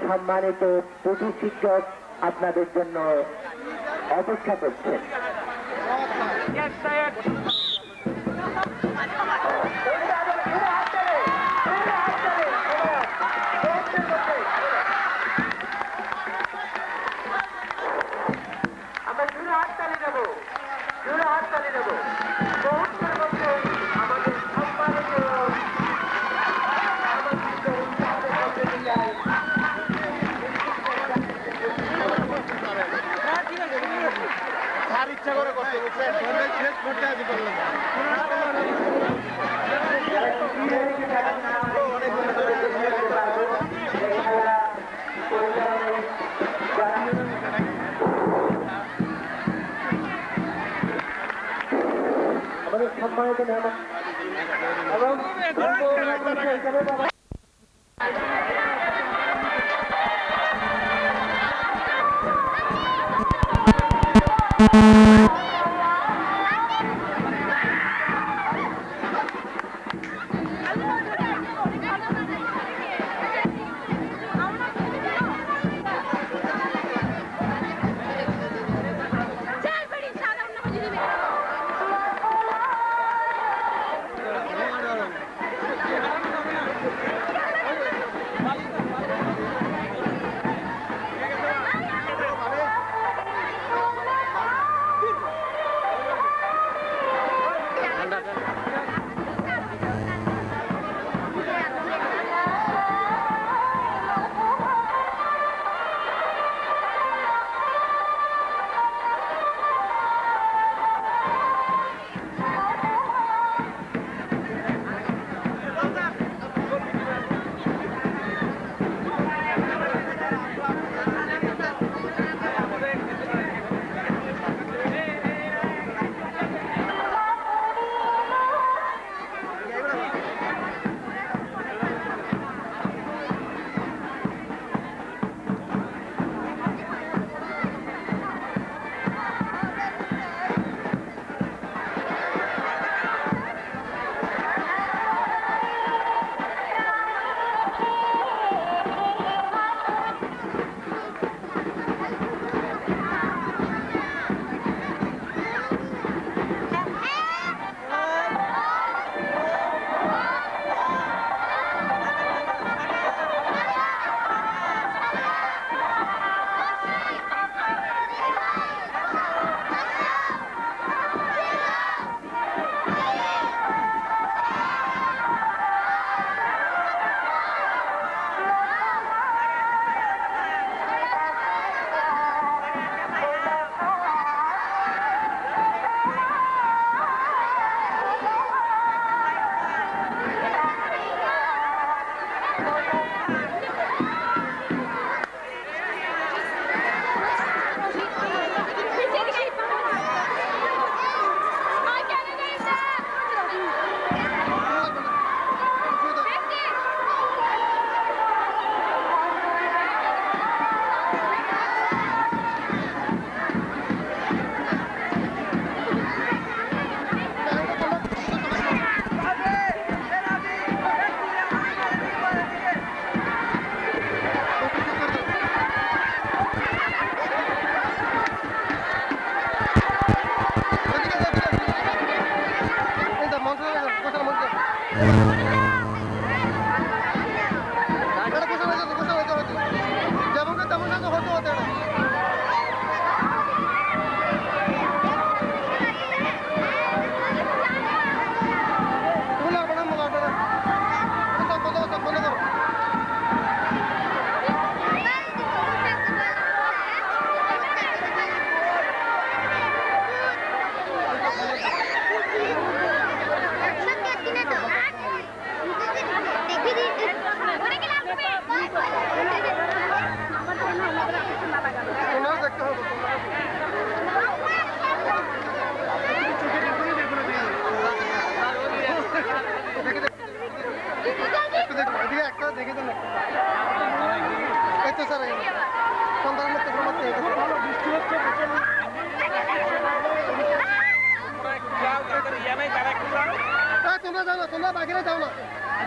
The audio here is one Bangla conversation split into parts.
সম্মানিত পুঁথি শিক্ষক আপনাদের জন্য অপেক্ষা করছেন। আমরা জোরে হাততালি দেব, জোরে হাততালি দেব। মুহূর্তের মধ্যে আমাদের সম্মানিত ইচ্ছা করে করতে শেষ করতে আসি করলাম আমাদের সম্মানিত মেহমান এবং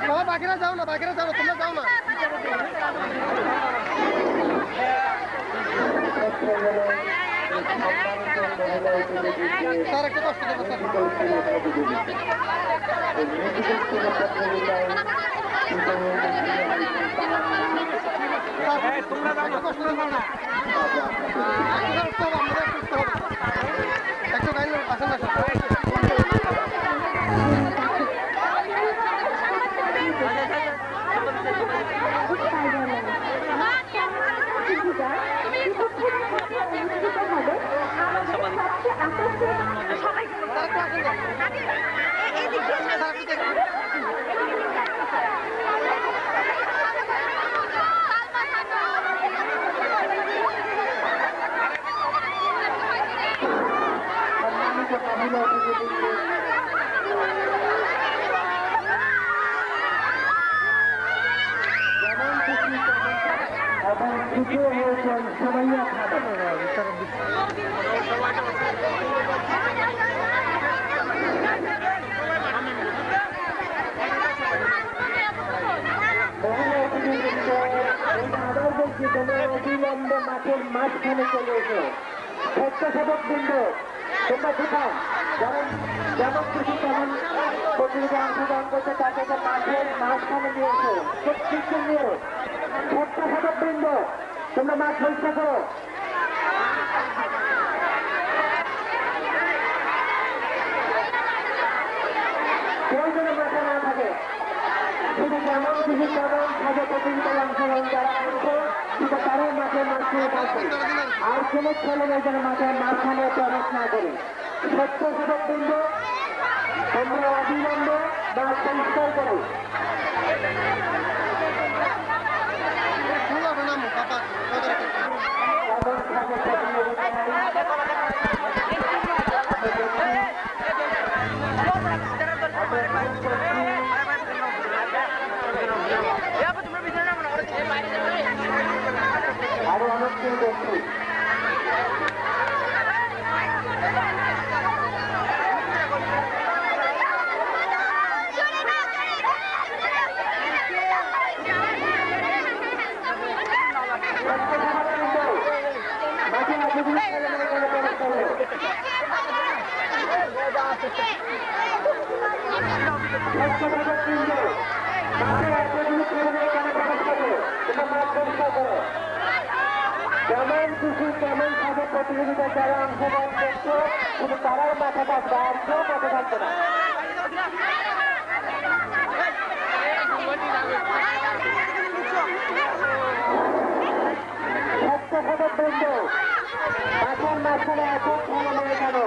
তোমরা বাকিরা যাও না, বাকিরা যাও না, তোমরা যাও না। স্যার একটু কষ্ট দেবো স্যার। তোমরা জানো কষ্ট দেবো না একটু গাইলে আসেন না এবং তৃতীয় হয়েছেন সুমাইয়া অবিলম্বে মাঠের মাঝখানে চলে এসো। স্বেচ্ছাসেবক বৃন্দ তোমরা কোথায় যেমন খুশি তেমন প্রতিযোগিতা অংশগ্রহণ করতে তাদেরকে মাঠের মাঝখানে নিয়ে এসো। প্রত্যেককে নিয়ে স্বেচ্ছাসেবক বৃন্দ তোমরা মাঠ পরিষ্কার করো। কেউ যেন মাঠে না থাকে, শুধু যেমন খুশি তেমন ভাবে প্রতিযোগিতায় অংশগ্রহণ যারা করছে শুধু তারাই মাঠের মাঝখানে থাকবে। আর কোন ছেলে মেয়ে যেন মাঠের মাঝখানে প্রবেশ না করে। স্বেচ্ছাসেবক বৃন্দ তোমরা অবিলম্বে মাঠ পরিষ্কার করো। আরো অনেক কেউ দেখছি যেমন খুশি তেমন ভাবে প্রতিযোগিতা যারা অংশগ্রহণ করছে শুধু তারাই মাঠে থাকবে, আর কেউ মাঠে থাকবে না। স্বেচ্ছাসেবক বৃন্দ মাঠের মাঝখানে এত খেলা নেই কেন?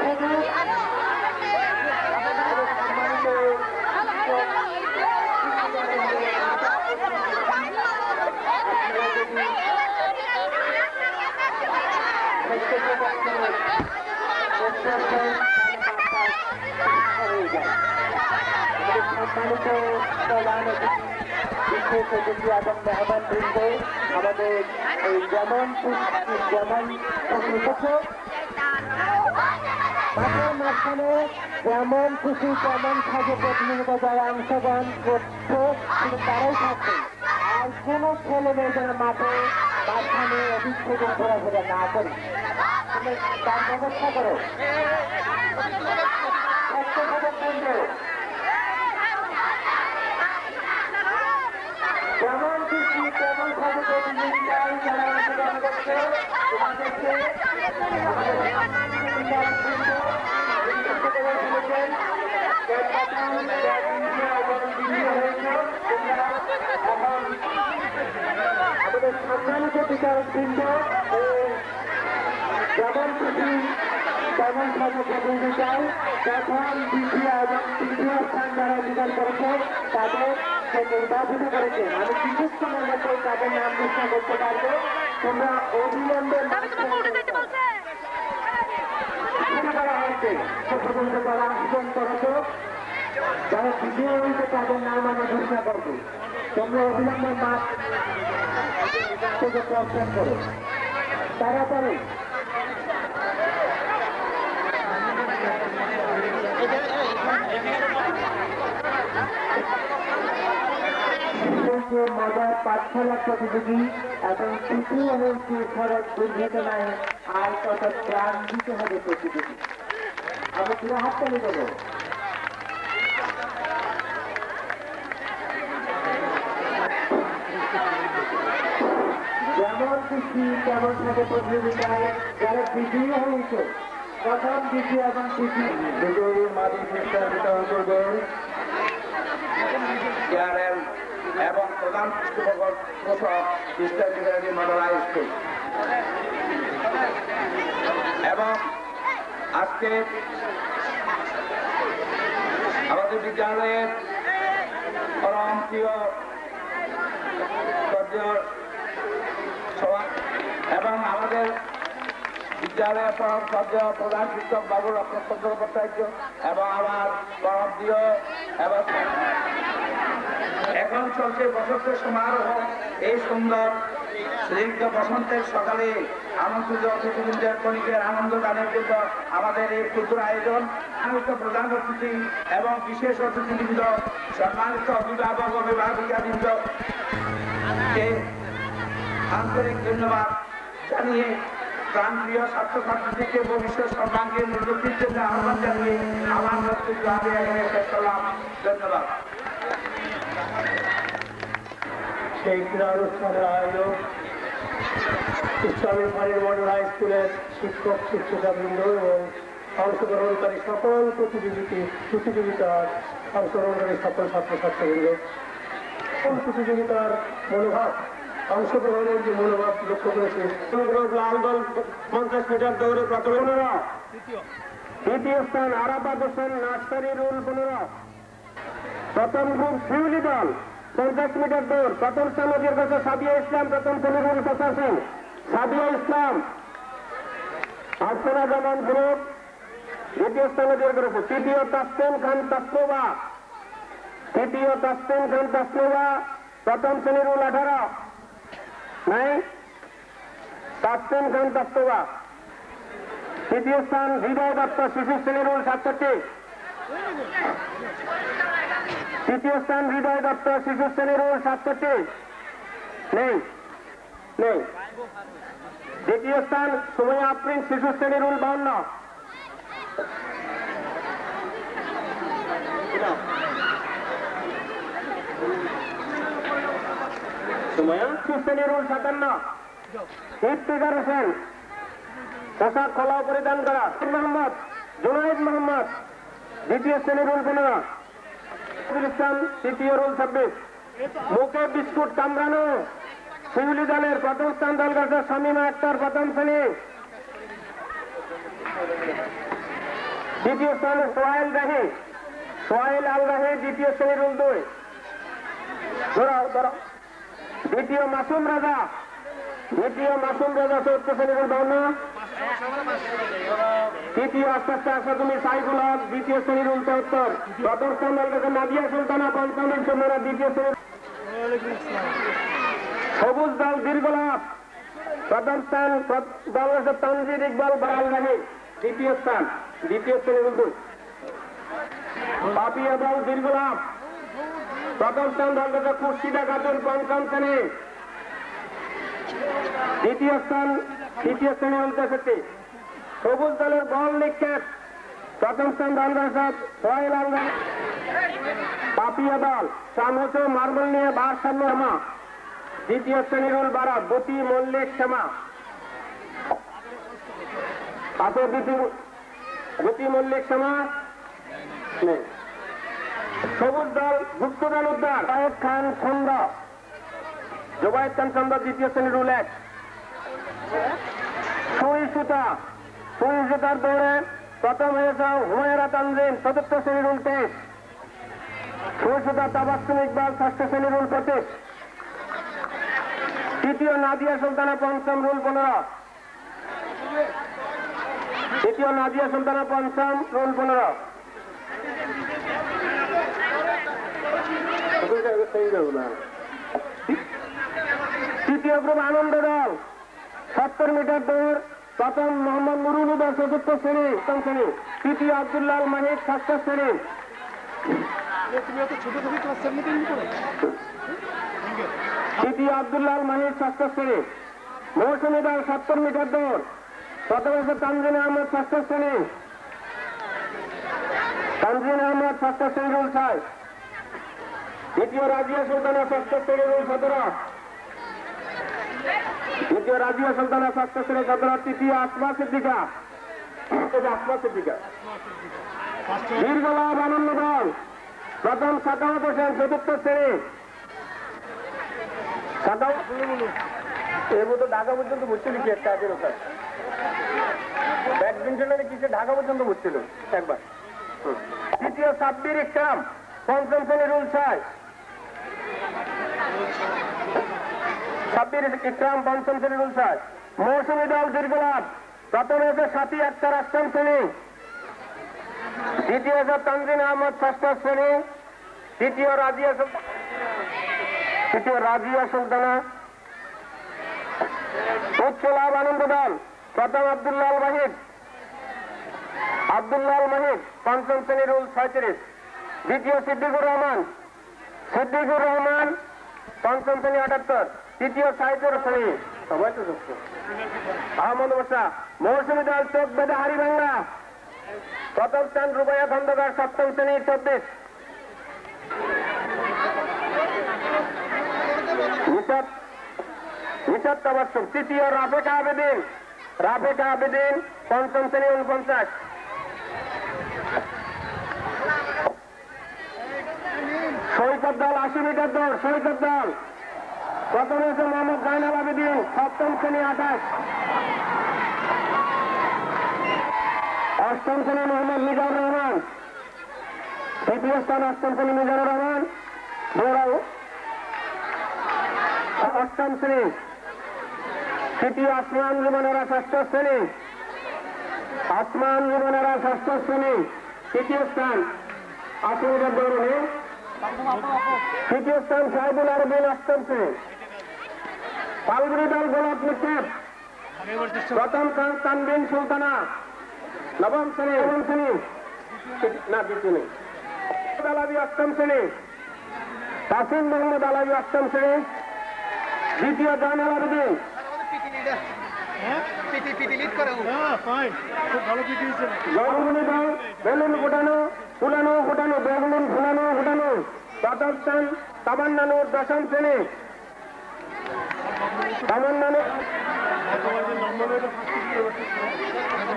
শুধু আমাদের যেমন মাঠের মাঝখানে যেমন খুশি তেমন সাজে প্রতিযোগিতা যারা অংশগ্রহণ করছে শুধু তারাই থাকবে, আর কোন ছেলে মেয়ে যেন মাঠে মাঝখানে অভিজ্ঞ ঘোরাফেরা না করে তার ব্যবস্থা করো। যেমন খুশি তেমন সাজে প্রতিযোগিতায় যারা অংশগ্রহণ করছে তোমাদেরকে আমাদের সম্মানিত বিচারক বৃন্দ যেমন খুশি তেমন সাজে প্রতিযোগিতায় প্রথম দ্বিতীয় এবং তৃতীয় স্থান যারা অধিকার করেছে তাদেরকে নির্বাচিত করেছে। আমি কিছুক্ষণের মধ্যে তাদের নাম ঘোষণা করতে পারবো। তোমরা অবিলম্বে করা হয়েছে সে পর্যন্ত তারা অংশগ্রহণ করেছে, যারা দ্বিতীয় হয়েছে তাদের নাম আমি ঘোষণা করবো। তোমরা অবিলম্বে মাঠ থেকে প্রস্থান করো তাড়াতাড়ি। হয়েছে মজার পাঠশালা প্রতিযোগী এবং তৃতীয় হয়েছে সড়ক দুর্ঘটনায় আর কত প্রাণ দিতে হবে প্রতিযোগী। আমি পুরো হাততালি দেবো। যেমন খুশি তেমন থাকে প্রতিযোগিতায় যারা বিজয়ী হয়েছে প্রথম দ্বিতীয় এবং তৃতীয় বিজয়ীর মাঝে পুরস্কার বিতরণ করবেন চেয়ারম্যান এবং প্রধান পৃষ্ঠপোষক Eastern secretary Model High School. এবং আজকে আমাদের বিদ্যালয়ের পরম প্রিয় এবং আমাদের বিদ্যালয়ের পরম সদ্য প্রধান শিক্ষক বাবু লক্ষ্মণ ভট্টাচার্য এবং আমার পরম প্রিয় এবং এখন চলছে বসন্ত সমারোহ। এই সুন্দর স্নিগ্ধ বসন্তের সকালে আমন্ত্রিত অতিথিবৃন্দের কণিকের আনন্দ দানের জন্য আমাদের এই ক্ষুদ্র আয়োজন প্রধান অতিথি এবং বিশেষ অতিথিবৃন্দ, সম্মানিত অভিভাবক অভিভাবিকাবৃন্দকে আন্তরিক ধন্যবাদ জানিয়ে প্রাণপ্রিয় ছাত্রছাত্রীদেরকে ভবিষ্যৎ সর্বাঙ্গীন উন্নতির জন্য আহ্বান জানিয়ে আমার বক্তব্য আমি এখানে শেষ করলাম। ধন্যবাদ। সেই ক্রীড়া অনুষ্ঠানের আয়োজক ইসলামী ফাঁড়ির মডেল হাই স্কুলের শিক্ষক শিক্ষিকাবৃন্দ এবং অংশগ্রহণকারী সকল প্রতিযোগিতার অংশগ্রহণকারী সকল ছাত্রছাত্রীবৃন্দ, প্রতিযোগিতার মনোভাব, অংশগ্রহণের যে মনোভাব লক্ষ্য করেছে। লাল দল 50 মিটার দৌড়ে প্রথম 15, দ্বিতীয় স্থান আরাফাত হোসেন নার্সারি রুল 15, প্রথম গ্রুপ শিউলি দল 50 মিটার দৌড়, প্রথম স্থান অধিকার করেছে সাদিয়া ইসলাম, প্রথম পনেরুল প্রশাসন সাদিয়া ইসলাম। আর্চনা জামান গ্রুপ দ্বিতীয় স্থান অধিকার করেছে। তৃতীয় তাসলিম খান তাসনোভা, প্রথম শ্রেণীরুল 18 নাই তাসলিম খান তাসনোভা। তৃতীয় স্থান হৃদয় দত্ত শিশু শ্রেণীরুল 67, তৃতীয় স্থান হৃদয় দত্ত শিশু শ্রেণীরুল 67 নেই। দ্বিতীয় স্থান সুমাইয়া আফরিন শিশু শ্রেণীরুল 52, সুমাইয়া শিশু শ্রেণীরুল 57, ইফতিকার হোসেন পোশাক খোলা পরিধান করা, জুনাইদ মোহাম্মদ দ্বিতীয় শ্রেণীরুল 15, ইসলাম তৃতীয় রুল 26, মুখে বিস্কুট কামড়ানো শিউলি দলের প্রথম স্থান দল করেছে শামীমা আক্তার প্রথম শ্রেণী। দ্বিতীয় স্থান সোহাইল আল রাহি দ্বিতীয় শ্রেণীরুল 2, দ্বিতীয় মাসুম রাজা চতুর্থ শ্রেণীরুল 52, তৃতীয় আস্তে আসাদুমি সাইফুল হক দ্বিতীয় শ্রেণীরুল 73, প্রথম স্থান দল করেছে নাদিয়া সুলতানা পঞ্চম মেরা দ্বিতীয় শ্রেণী। সবুজ দল দীর্ঘলাভ প্রথম স্থান দল হচ্ছে তানজির ইকবাল বাল রাহি দ্বিতীয় স্থান দ্বিতীয় শ্রেণীরুল 2। পাপিয়া দল দীর্ঘলাভ প্রথম স্থান দল হচ্ছে খুরশিদা খাতুন পঞ্চম শ্রেণী, দ্বিতীয় স্থান তৃতীয় শ্রেণীরুল 63। সবুজ দলের বল নিক্ষেপ প্রথম স্থান দল হচ্ছে সোহেল আল রাহি। পাপিয়া দল শামসু মার্বেল নিয়ে ভারসাম্য রমা দ্বিতীয় শ্রেণীরুল 12, গতি মল্লিক শ্যামা আছে গতি মল্লিক শ্যামা নেই। সবুজ দল গুপ্তদল উদ্ধার জুবায়েদ খান চন্দ্র দ্বিতীয় শ্রেণীরুল 1। সুই সুতার দৌড়ে প্রথম হয়েছে হুমায়রা তানজিম চতুর্থ শ্রেণীরুল 23, সুই সুতা তাবাসসুম ইকবাল ষষ্ঠ শ্রেণীরুল 25, তৃতীয় নাদিয়া সুলতানা পঞ্চম রুল 15, তৃতীয় নাদিয়া সুলতানা পঞ্চম রুল 15। তৃতীয় গ্রুপ আনন্দ দল 70 মিটার দৌড়, প্রথম মোহাম্মদ নুরুল হুদা চতুর্থ শ্রেণী প্রথম শ্রেণী, তৃতীয় আব্দুল্লাহ মাহিদ ষষ্ঠ শ্রেণী। তৃতীয় আব্দুল্লাহ মাহির ষষ্ঠ শ্রেণী। মৌসুমী দল 70 মিটার দৌড়, প্রথম হচ্ছে তানজিন আহমদ ষষ্ঠ শ্রেণী। তানজিন আহমদ ষষ্ঠ শ্রেণী রুল 6। দ্বিতীয় রাজিয়া সুলতানা ষষ্ঠ শ্রেণী রুল 17। দ্বিতীয় রাজিয়া সুলতানা ষষ্ঠ শ্রেণী 17। তৃতীয় আসমা সিদ্দিকা, আসমা সিদ্দিকা। দীর্ঘলাভ আনন্দ দল, প্রথম সাকাওয়াত হোসেন চতুর্থ শ্রেণী। এর মতো ঢাকা পর্যন্ত বুঝছিল কি একটা আগের ওখানে ব্যাডমিন্টনের কিসে ঢাকা পর্যন্ত বুঝছিল একবার। তৃতীয় সাব্বির ইকরাম পঞ্চম শ্রেণী রুল 6। সাব্বির ইকরাম পঞ্চম শ্রেণী রুল 6। মৌসুমী দল দীর্ঘলাভ, প্রথম হচ্ছে সাথী আক্তার অষ্টম শ্রেণী। দ্বিতীয় হচ্ছে তানজিন আহমদ ষষ্ঠ শ্রেণী। তৃতীয় রাজিয়া সুলতানা। উচ্চ লাভ আনন্দ দল, প্রথম আব্দুল্লাহ মাহিদ পঞ্চম শ্রেণী রুল 36। দ্বিতীয় সিদ্দিকুর রহমান পঞ্চম শ্রেণী 78। তৃতীয় সাহিত্যর শ্রেণী সবাই তো যুক্ত আহমদ বসা। মৌসুমী দল চোখ বেঁধে হারিভাঙ্গা, প্রথম স্থান রুবাইয়া খন্দকার সপ্তম শ্রেণী 24। নিশাদ তাবাসসুম। তৃতীয় রাফেকা আবেদিন পঞ্চম শ্রেণী 49। সৈকত দল 80 মিটার দৌড়, সৈকত দল প্রথম হচ্ছে মোহাম্মদ জাইনাল আবেদিন সপ্তম শ্রেণী 28। অষ্টম শ্রেণী মোহাম্মদ মিজানুর রহমান। তৃতীয় স্থান অষ্টম শ্রেণী মিজানুর রহমান দৌড়াও অষ্টম শ্রেণী। তৃতীয় আসমান জীবনেরা ষষ্ঠ শ্রেণী। তৃতীয় স্থান 80 মিটার দৌড়ে। তৃতীয় স্থান সাহেবুল আরবিন অষ্টম শ্রেণী। ফাল্গুনি দল গোলাপ নিক্ষেপ, প্রথম স্থান তানবিন সুলতানা নবম শ্রেণী। না দ্বিতীয় নেই। আলাবি অষ্টম শ্রেণী। তাসিম মোহাম্মদ আলাবি অষ্টম শ্রেণী। দ্বিতীয় জাইনাল আবেদিন। জয়গুনি দল বেলুন ফুটানো প্রথম স্থান তামান্নানুর দশম শ্রেণী।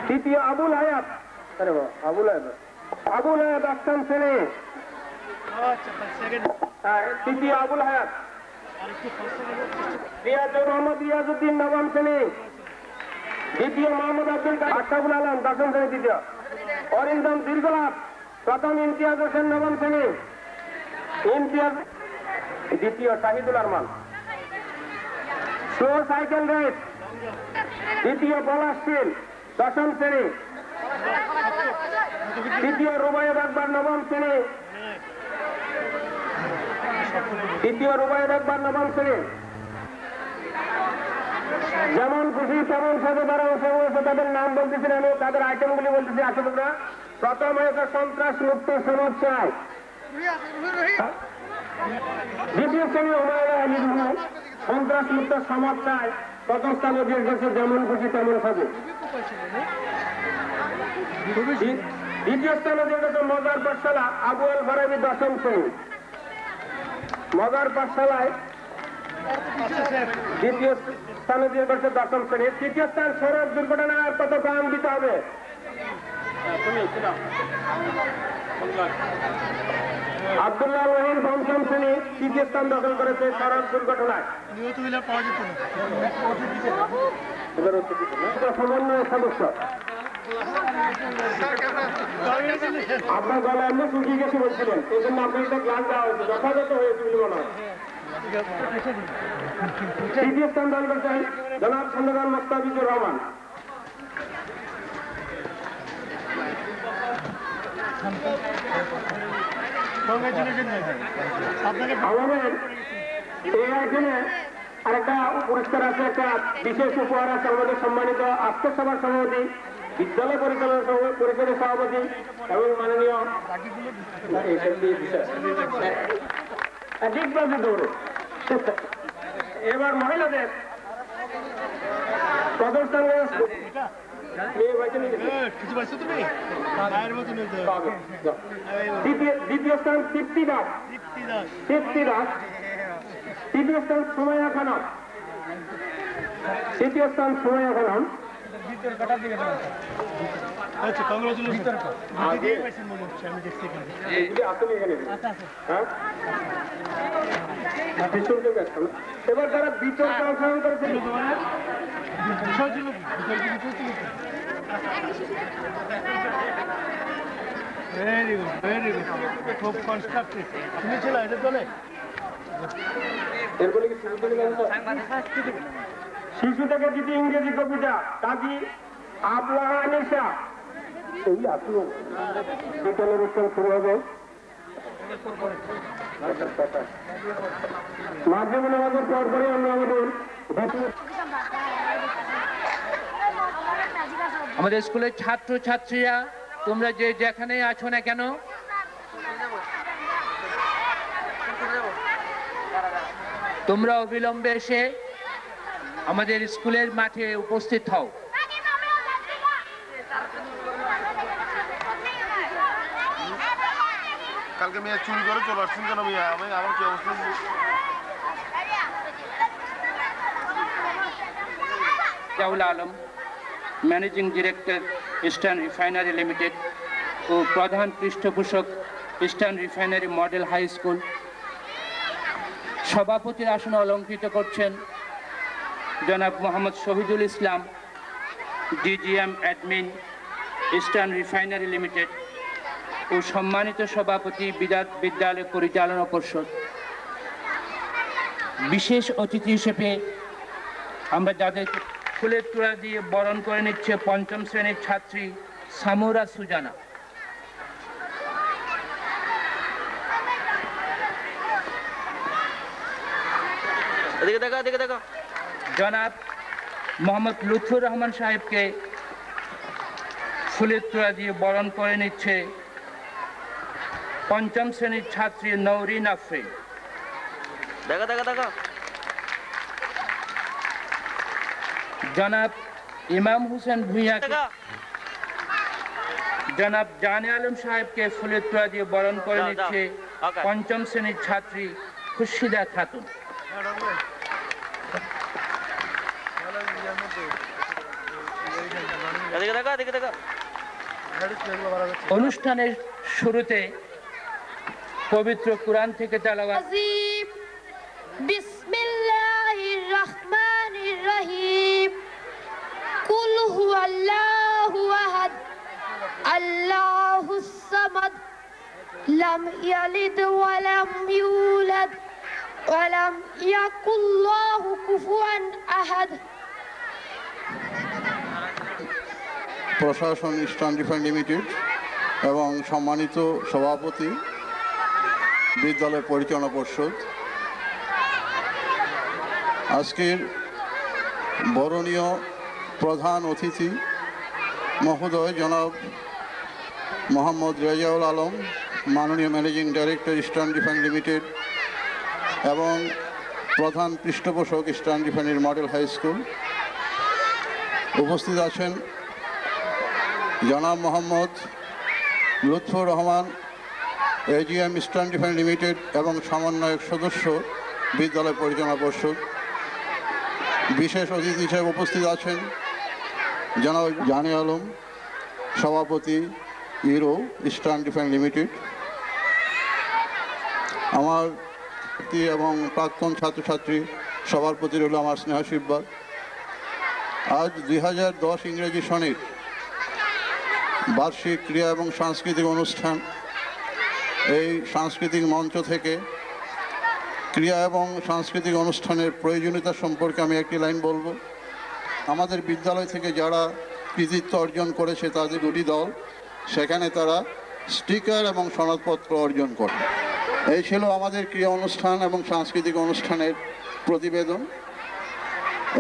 তৃতীয় আবুল হায়াত অষ্টম শ্রেণী। তৃতীয় আবুল হায়াত। মোহাম্মদ রিয়াজউদ্দিন নবম শ্রেণী। দ্বিতীয় মোহাম্মদ আব্দুল আশরাফুল আলম দশম শ্রেণী। তৃতীয় অরিন্দম দীর্ঘলাভ, প্রথম ইমতিয়াজ হোসেন নবম শ্রেণী। দ্বিতীয় Shahidul Arman. Slow cycle race, দ্বিতীয় পলাশশীল দশম শ্রেণী। তৃতীয় রুবায়েদ আকবর নবম শ্রেণী। যেমন খুশি তেমন সাথে তারা অংশগ্রহণ, তাদের নাম বলতেছি না, আমি তাদের আইটেমগুলি বলতেছি। আসো তোমরা। প্রথম হয়েছে সন্ত্রাস মুক্ত সমাজ চাই। দ্বিতীয় শ্রেণী হুমায়ুন আলী রহমান সন্ত্রাস মুক্ত সমাজ চাই, প্রথম স্থান অধিকার করছে যেমন খুশি তেমন সাথে। দ্বিতীয় স্থান অধিকার করছে মজার পাঠশালা আবু আল ফারাবি দশম শ্রেণী। মজার পাঠশালায় দ্বিতীয় স্থান অধিকার করছে দশম শ্রেণী। তৃতীয় স্থান সড়ক দুর্ঘটনার কত গ্রাম দিতে হবে? আব্দুল্লাহ রহিম পঞ্চম শ্রেণী তৃতীয় স্থান দখল করেছে সড়ক দুর্ঘটনায়। সমন্বয় সদস্য আপনার গলা এমনি শুকিয়ে গেছে বলছিলেন, এই জন্য আপনার একটা গ্লাস দেওয়া হয়েছে, যথাযথ হয়েছে বলে মনে হয়। তৃতীয় স্থান দখল করেছেন জনাব খন্দকার মোস্তাফিজুর রহমান। আমাদের এই আয়োজনে আরেকটা পুরস্কার আছে, একটা বিশেষ উপহার আছে। আমাদের সম্মানিত আত্মসভার সভাপতি, বিদ্যালয় পরিচালনা পরিষদের সভাপতি এবং মাননীয় দিগ্বাজি দৌড়ে এবার মহিলাদের প্রথম স্থান দ্বিতীয় স্থান তৃপ্তি দাস, তৃতীয় স্থান সুমাইয়া খানম, তৃতীয় স্থান সুমাইয়া খানম। আচ্ছা, কংগ্রেচুলেশন। এবার যারা বিতর্কে অংশগ্রহণ করেছেন ভেরি গুড, ভেরি গুড, খুব কনস্ট্রাকটিভ। তুমি ছিল এদের দলে? এরপরে কি শিশু থেকে দ্বিতীয় ইংরেজি কবিতা কাজী আবলাহা আনিসা। এই আসুন বিদ্যালয়ের উৎসব শুরু হবে। মাধ্যমিক নামাজের পরপরে আমরা আমাদের স্কুলের ছাত্র ছাত্রীরা তোমরা যে যেখানে আছো না কেন, তোমরা অবিলম্বে এসে আমাদের স্কুলের মাঠে উপস্থিত হও। কালকে মেয়ে চুরি করে চলে আসছেন কেন মিয়া? আমার কি অবস্থা? Jaul Alam, managing director Eastern Refinery Limited ও প্রধান পৃষ্ঠপোষক Eastern Refinery Model High School. সভাপতির আসন অলঙ্কৃত করছেন জনাব Mohammad Shahidul Islam, DGM admin Eastern Refinery Limited ও সম্মানিত সভাপতি বিদ্যালয় পরিচালনা পর্ষদ। বিশেষ অতিথি হিসেবে আমরা যাদের ফুলের তোড়া দিয়ে বরণ করে নিচ্ছে পঞ্চম শ্রেণীর ছাত্রী সামুরা সুজানা। জনাব মোহাম্মদ লুৎফুর রহমান সাহেবকে ফুলের তোড়া দিয়ে বরণ করে নিচ্ছে পঞ্চম শ্রেণীর ছাত্রী নৌরিন আফরিন। জনাব ইমাম হোসেন ভুঁইয়াকে জনাব জানে আলম সাহেবকে ফুলের তোড়া দিয়ে বরণ করে নিচ্ছে পঞ্চম শ্রেণীর ছাত্রী খুশিদা খাতুন। অনুষ্ঠানের শুরুতে পবিত্র কুরআন থেকে তেলাওয়াত। বিসমিল্লাহির রহমানির রহিম। কুল হুয়াল্লাহু আহাদ আল্লাহুস সামাদ লাম ইয়ালিদ ওয়া লাম ইউলাদ ওয়া লাম ইয়াকুল লাহু কুফুয়ান আহাদ। প্রশাসন ইস্টার্ন রিফাইন লিমিটেড এবং সম্মানিত সভাপতি বিদ্যালয় পরিচালনা পর্ষদ, আজকের বরণীয় প্রধান অতিথি মহোদয় জনাব মোহাম্মদ রেজাউল আলম, মাননীয় managing director Eastern Refine Limited এবং প্রধান পৃষ্ঠপোষক Eastern Refinery Model High School. উপস্থিত আছেন জনাব Mohammad Lutfur Rahman, AGM Eastern Refine Limited এবং সমন্বয়ক সদস্য বিদ্যালয় পরিচালনা পর্ষদ। বিশেষ অতিথি হিসেবে উপস্থিত আছেন জনাব জানে আলম, সভাপতি ইরো ইস্টার্ন রিফাইন লিমিটেড। আমার এবং প্রাক্তন ছাত্রছাত্রী সবার প্রতি রইল আমার স্নেহাশীর্বাদ। আজ 2010 ইংরেজি সনের বার্ষিক ক্রীড়া এবং সাংস্কৃতিক অনুষ্ঠান। এই সাংস্কৃতিক মঞ্চ থেকে ক্রীড়া এবং সাংস্কৃতিক অনুষ্ঠানের প্রয়োজনীয়তা সম্পর্কে আমি একটি লাইন বলবো। আমাদের বিদ্যালয় থেকে যারা কৃতিত্ব অর্জন করেছে তাদের দুটি দল, সেখানে তারা স্টিকার এবং সনদপত্র অর্জন করে। এই ছিল আমাদের ক্রীড়া অনুষ্ঠান এবং সাংস্কৃতিক অনুষ্ঠানের প্রতিবেদন।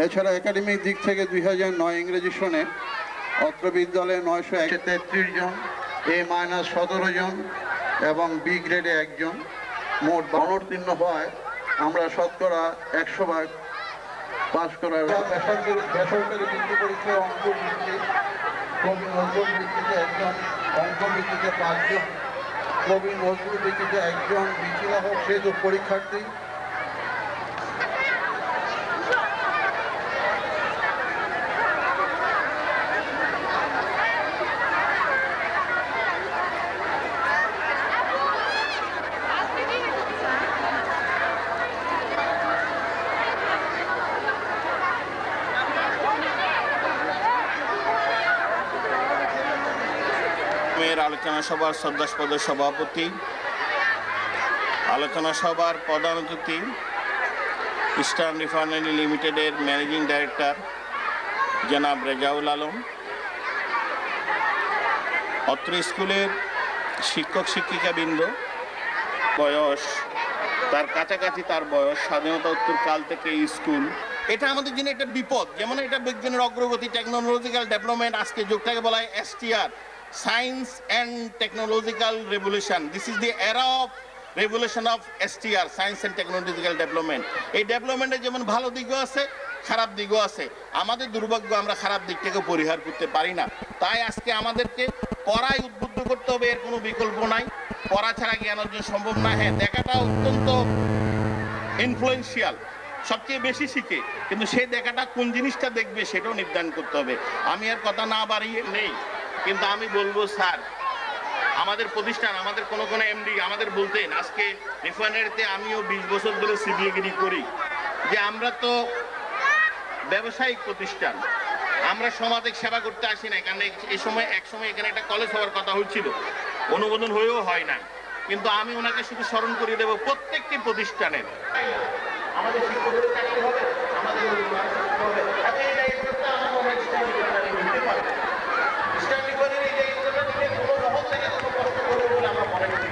এছাড়া একাডেমিক দিক থেকে 2009 ইংরেজি সনে অত্র বিদ্যালয়ে 933 জন, A-17 জন এবং বি গ্রেডে 1 জন, মোট অনুত্তীর্ণ হওয়ায় আমরা শতকরা 100% পাশ করার বেসরকারি বৃত্তি পরীক্ষায় অঙ্ক ভিত্তিতে কবি নজরুল ভিত্তিতে একজন, অঙ্ক ভিত্তিতে 5 জন, কবি নজরুল ভিত্তিতে একজন বিচিলাভক সেতু পরীক্ষার্থী। আলোচনা সভার শ্রদ্ধাস্পদ সভাপতি, আলোচনা সভার প্রধান অতিথি, ইস্টার্ন রিফাইনারি লিমিটেডের ম্যানেজিং ডাইরেক্টর জনাব রেজাউল আলম, অত্র স্কুলের শিক্ষক শিক্ষিকাবৃন্দ, বয়স তার কাছাকাছি, তার বয়স স্বাধীনতা উত্তর কাল থেকে এই স্কুল, এটা আমাদের জন্য একটা বিপদ। যেমন এটা বিজ্ঞানের অগ্রগতি, টেকনোলজিক্যাল ডেভেলপমেন্ট, আজকে যুগটাকে বলা হয় STR, science and technological revolution. This is the এরা of revolution of STR, science and technological development. এই ডেভেলপমেন্টের যেমন ভালো দিকও আছে, খারাপ দিকও আছে। আমাদের দুর্ভাগ্য, আমরা খারাপ দিকটাকে পরিহার করতে পারি না। তাই আজকে আমাদেরকে পড়ায় উদ্বুদ্ধ করতে হবে, এর কোনো বিকল্প নাই। পড়া ছাড়া জ্ঞান অর্জন সম্ভব না। হ্যাঁ, দেখাটা অত্যন্ত ইনফ্লুয়েন্সিয়াল, সবচেয়ে বেশি শিখে, কিন্তু সেই দেখাটা কোন জিনিসটা দেখবে সেটাও নির্ধারণ করতে হবে। আমি আর কথা না বাড়িয়ে নেই, কিন্তু আমি বলবো স্যার, আমাদের প্রতিষ্ঠান, আমাদের কোনো MD আমাদের বলতেন, আজকে রিফাইনারিতে আমিও 20 বছর ধরে সিভিলগিরি করি, যে আমরা তো ব্যবসায়িক প্রতিষ্ঠান, আমরা সামাজিক সেবা করতে আসি না। কারণ এই সময় একসময় এখানে একটা কলেজ হওয়ার কথা হয়েছিল, অনুমোদন হয়েও হয় না। কিন্তু আমি ওনাকে শুধু স্মরণ করিয়ে দেবো, প্রত্যেকটি প্রতিষ্ঠানের আমাদের শিক্ষকদের চাকরি হবে, আমাদের এই দায়িত্বটা আমার মনে হয় নিতে পারবে। ইসলাম রিফাইনারি এই দায়িত্বটা নিতে কোনো মহল থেকে কোনো কষ্ট করবে বলে আমরা মনে করি।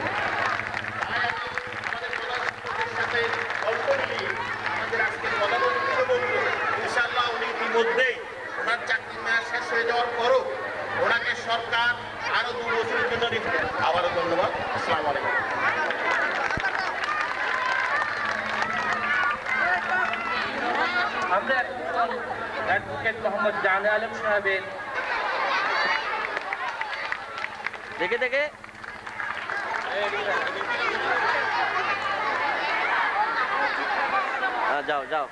আমাদের প্রধান শিক্ষকের সাথে গল্প মিলিয়ে আমাদের আজকে প্রধান অতিথি বলবো, ইনশাআল্লাহ উনি ইতিমধ্যেই ওনার চাকরি মেয়াদ শেষ হয়ে যাওয়ার পরও ওনাকে সরকার আরো 2 বছরের জন্য রিফাইন। আবারও ধন্যবাদ। আসসালামু আলাইকুম। আমরা অ্যাডভোকেট মোহাম্মদ জানে আলম সাহেবের দেখে দেখে যাও যাও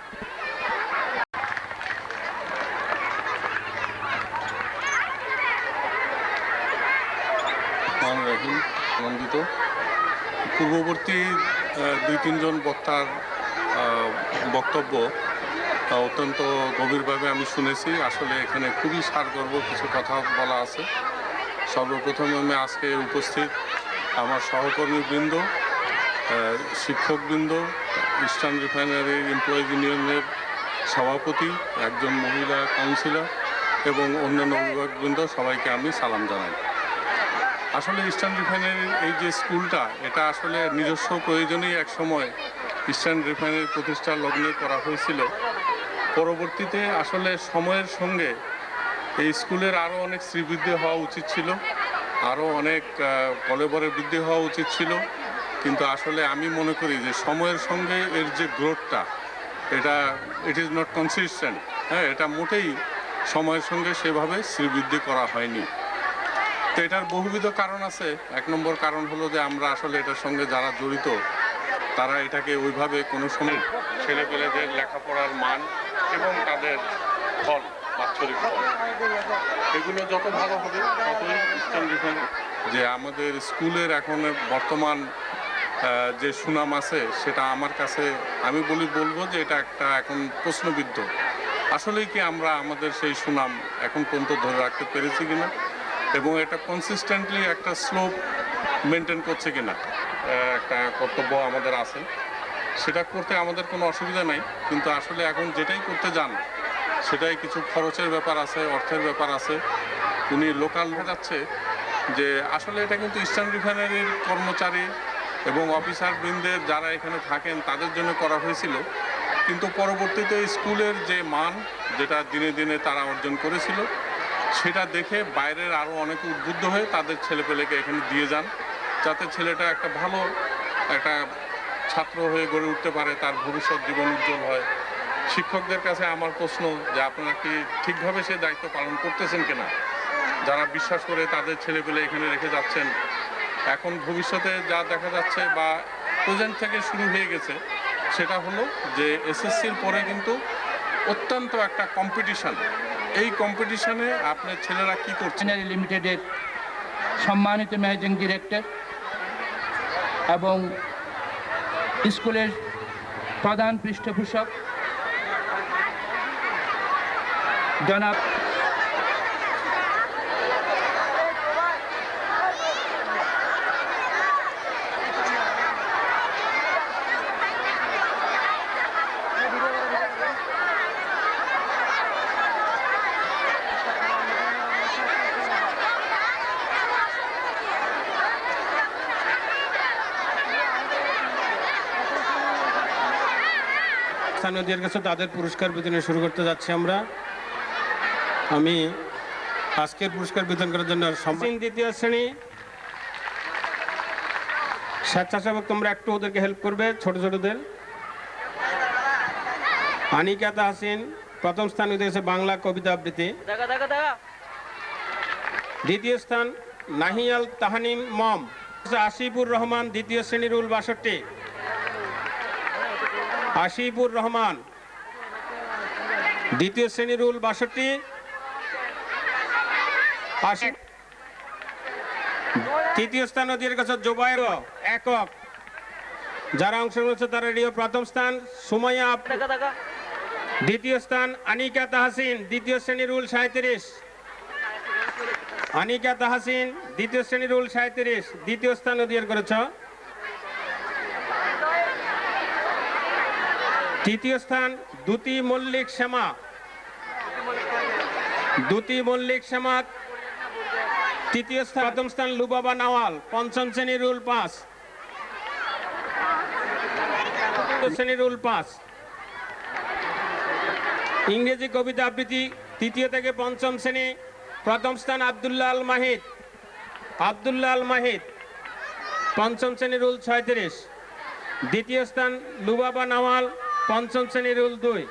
রহিম, আনন্দিত। পূর্ববর্তী 2-3 জন বক্তার বক্তব্য অত্যন্ত গভীরভাবে আমি শুনেছি। আসলে এখানে খুবই সারগর্ভ কিছু কথা বলা আছে। সর্বপ্রথমে আমি আজকে উপস্থিত আমার সহকর্মীবৃন্দ, শিক্ষকবৃন্দ, ইস্টার্ন রিফাইনারি এমপ্লয়িজ ইউনিয়নের সভাপতি, একজন মহিলা কাউন্সিলর এবং অন্যান্য অভিভাবকবৃন্দ, সবাইকে আমি সালাম জানাই। আসলে ইস্টার্ন রিফাইনারির এই যে স্কুলটা, এটা আসলে নিজস্ব প্রয়োজনেই একসময় ইস্টার্ন রিফাইনারি প্রতিষ্ঠার লগ্নে করা হয়েছিল। পরবর্তীতে আসলে সময়ের সঙ্গে এই স্কুলের আরও অনেক শ্রীবৃদ্ধি হওয়া উচিত ছিল, আরও অনেক কলেবরে বৃদ্ধি হওয়া উচিত ছিল। কিন্তু আসলে আমি মনে করি যে সময়ের সঙ্গে এর যে গ্রোথটা, এটা ইট ইজ নট কনসিস্টেন্ট। হ্যাঁ, এটা মোটেই সময়ের সঙ্গে সেভাবে শ্রীবৃদ্ধি করা হয়নি। তো এটার বহুবিধ কারণ আছে। 1 নম্বর কারণ হলো যে আমরা আসলে এটার সঙ্গে যারা জড়িত, তারা এটাকে ওইভাবে কোনো সময় ছেলেপেলেদের লেখাপড়ার মান এবং তাদের ফল, বাৎসরিক ফল, এগুলো যত ভালো হবে ততই ইস্টার্ন রিফাইনারি যে আমাদের স্কুলের এখন বর্তমান যে সুনাম আছে, সেটা আমার কাছে আমি বলবো যে এটা একটা এখন প্রশ্নবিদ্ধ। আসলেই কি আমরা আমাদের সেই সুনাম এখন পর্যন্ত ধরে রাখতে পেরেছি কিনা, এবং এটা কনসিস্টেন্টলি একটা স্লোপ মেনটেন করছে কিনা, একটা কর্তব্য আমাদের আছে। সেটা করতে আমাদের কোনো অসুবিধা নাই, কিন্তু আসলে এখন যেটাই করতে যান সেটাই কিছু খরচের ব্যাপার আছে, অর্থের ব্যাপার আছে। উনি লোকাল যাচ্ছে যে আসলে এটা কিন্তু ইস্টার্ন রিফাইনারির কর্মচারী এবং অফিসার বৃন্দের যারা এখানে থাকেন তাদের জন্য করা হয়েছিল। কিন্তু পরবর্তীতে স্কুলের যে মান, যেটা দিনে দিনে তারা অর্জন করেছিল, সেটা দেখে বাইরের আরও অনেকে উদ্বুদ্ধ হয়ে তাদের ছেলেপেলেকে এখানে দিয়ে যান, যাতে ছেলেটা একটা ভালো একটা ছাত্র হয়ে গড়ে উঠতে পারে, তার ভবিষ্যৎ জীবন উজ্জ্বল হয়। শিক্ষকদের কাছে আমার প্রশ্ন যে আপনারা কি ঠিকভাবে সে দায়িত্ব পালন করতেছেন কিনা, যারা বিশ্বাস করে তাদের ছেলেপেলে এখানে রেখে যাচ্ছেন। এখন ভবিষ্যতে যা দেখা যাচ্ছে বা প্রেজেন্ট থেকে শুরু হয়ে গেছে সেটা হলো যে এসএসসির পরে কিন্তু অত্যন্ত একটা কম্পিটিশন। এই কম্পিটিশনে আপনার ছেলেরা কি করছে? রিফাইনারি লিমিটেডের সম্মানিত ম্যানেজিং ডিরেক্টর এবং স্কুলের প্রধান পৃষ্ঠপোষক জনাব স্থানীয়দের কাছে তাদের পুরস্কার বিতরণ শুরু করতে যাচ্ছি আমরা। আমি আজকের পুরস্কার বিতরণ করার জন্য দ্বিতীয় শ্রেণী স্বেচ্ছাসেবক, তোমরা একটু ওদেরকে হেল্প করবে, ছোট ছোটদের। আনিকা তাহসিন প্রথম স্থান হয়েছে বাংলা কবিতা আবৃত্তি। দ্বিতীয় স্থান নাহিয়াল তাহানিম মম। আসিফুর রহমান দ্বিতীয় শ্রেণী, রুল 62। আসিফুর রহমান দ্বিতীয় শ্রেণী, রুল 62। তৃতীয় স্থান অধিকার কাছে জোবায়ের একক। যারা অংশগ্রহণ করছে তারা রিও প্রথম স্থান। সুমাইয়া দ্বিতীয় স্থান। আনিকা তাহসিন দ্বিতীয় শ্রেণী, রুল 37। আনিকা তাহসিন দ্বিতীয় শ্রেণী, রুল 37 দ্বিতীয় স্থান অধিকার করেছ। তৃতীয় স্থান দ্যুতি মল্লিক শ্যামা। দ্যুতি মল্লিক শ্যামা তৃতীয় স্থান। প্রথম স্থান লুবাবা নওয়াল পঞ্চম শ্রেণী, রুল 5। শ্রেণী, রুল 5। ইংরেজি কবিতা আবৃত্তি তৃতীয় থেকে পঞ্চম শ্রেণী, প্রথম স্থান আব্দুল্লাহ আল মাহিদ। আব্দুল্লাহ আল মাহিদ পঞ্চম শ্রেণী, রুল 36। দ্বিতীয় স্থান লুবাবা নওয়াল পঞ্চম শ্রেণী, রুল 2।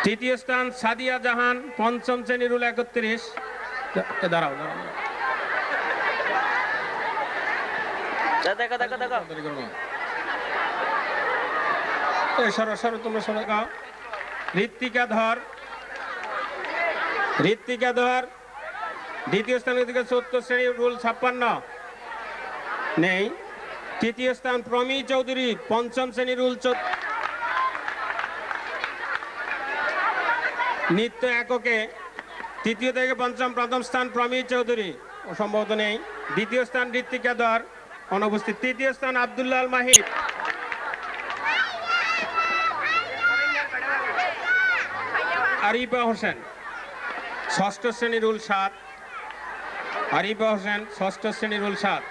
তৃতীয় স্থান সাদিয়া জাহান পঞ্চম শ্রেণী, রুল 31। দাঁড়াও সরো তোমরা সরো। ঋত্বিকা ধর দ্বিতীয় স্থান চতুর্থ শ্রেণী, রুল 56 নেই। তৃতীয় স্থান প্রমি চৌধুরী পঞ্চম শ্রেণী, রুল 14। নৃত্য এককে তৃতীয় থেকে পঞ্চম, প্রথম স্থান প্রমি চৌধুরী সম্ভবত নেই। দ্বিতীয় স্থান ঋত্বিকা ধর অনুপস্থিত। তৃতীয় স্থান আব্দুল্লাহ আল মাহিদ। আরিফা হোসেন ষষ্ঠ শ্রেণী, রুল 7। আরিফা হোসেন ষষ্ঠ শ্রেণী, রুল 7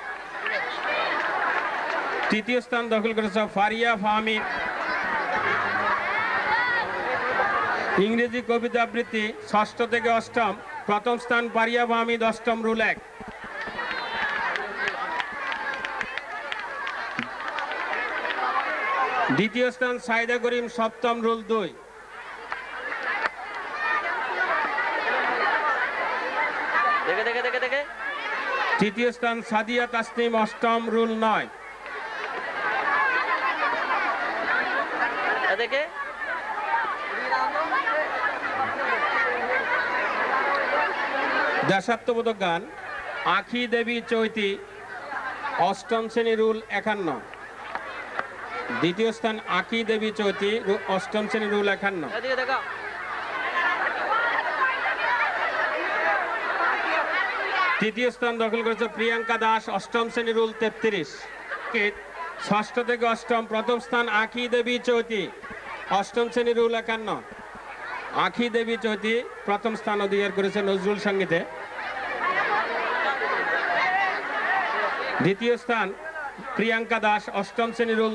তৃতীয় স্থান দখল করেছে। ফারিয়া ফাহমিদ ইংরেজি কবিতা আবৃত্তি ষষ্ঠ থেকে অষ্টম, প্রথম স্থান ফারিয়া ফাহমিদ অষ্টম, রুল 1। দ্বিতীয় স্থান সাইদা করিম সপ্তম, রুল 2। তৃতীয় স্থান সাদিয়া তাসনিম অষ্টম, রুল 9। দেশাত্মবোধক গান আখি দেবী চৈতি অষ্টম শ্রেণী, রুল 51। দ্বিতীয় স্থান আখি দেবী চৈতি অষ্টম শ্রেণী, রুল 51। তৃতীয় স্থান দখল করেছে প্রিয়াঙ্কা দাস অষ্টম শ্রেণী, রুল 33। ষষ্ঠ থেকে অষ্টম, প্রথম স্থান আখি দেবী চৈতি অষ্টম শ্রেণী, রুল 51। আখি দেবী চৈতি প্রথম স্থান অধিকার করেছে নজরুল সঙ্গীতে। দ্বিতীয় স্থান প্রিয়াঙ্কা দাস অষ্টম শ্রেণী, রুল।